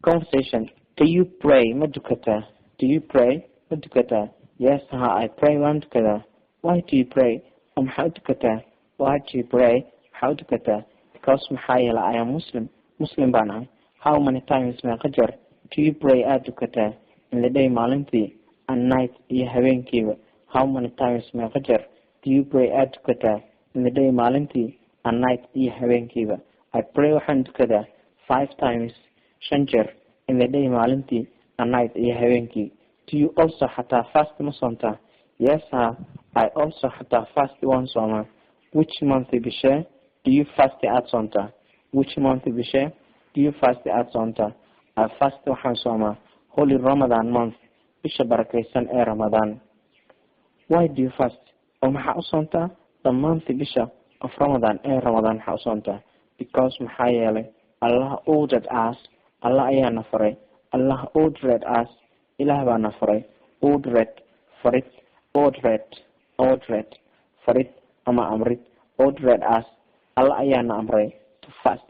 Conversation. Do you pray? Ma dukata? Do you pray? Ma dukata? Yes, I pray waan dukadaa. Why do you pray? Maxaa dukataa? Why do you pray? Maxaa dukataa? Because maxaa yeelay I am Muslim. Muslim baan ahay. How many times meeqa jeer do you pray aad dukataa? In the day maalintii and night iyo habeenkiiba. How many times meeqa jeer do you pray aad dukataa? In the day maalintii and night iyo habeenkiiba. I pray waxaan dukadaa 5 times 5 jeer in the day maalintii and night iyo habeenkii. Do you also xataa fast ma soontaa? Yes, I also xataa fast waan soomaa. Which month bishee do you fast aad soontaa? Which month bishee do you fast aad soontaa? I fast waxaan soomaa Holy Ramadan month, bisha barakaysan ee Ramadan. Why do you fast? Oo maxaa u soontaa? The month bisha of Ramadan ee Ramadan maxaa u soontaa? Because maxaa yeelay Allah ordered us, Allah ayaa na faray. Allah ordered us, Ilaah baa na faray. Ordered, farid, ordered, farid ama amrid. Ordered us, Allah ayaa na amray to fast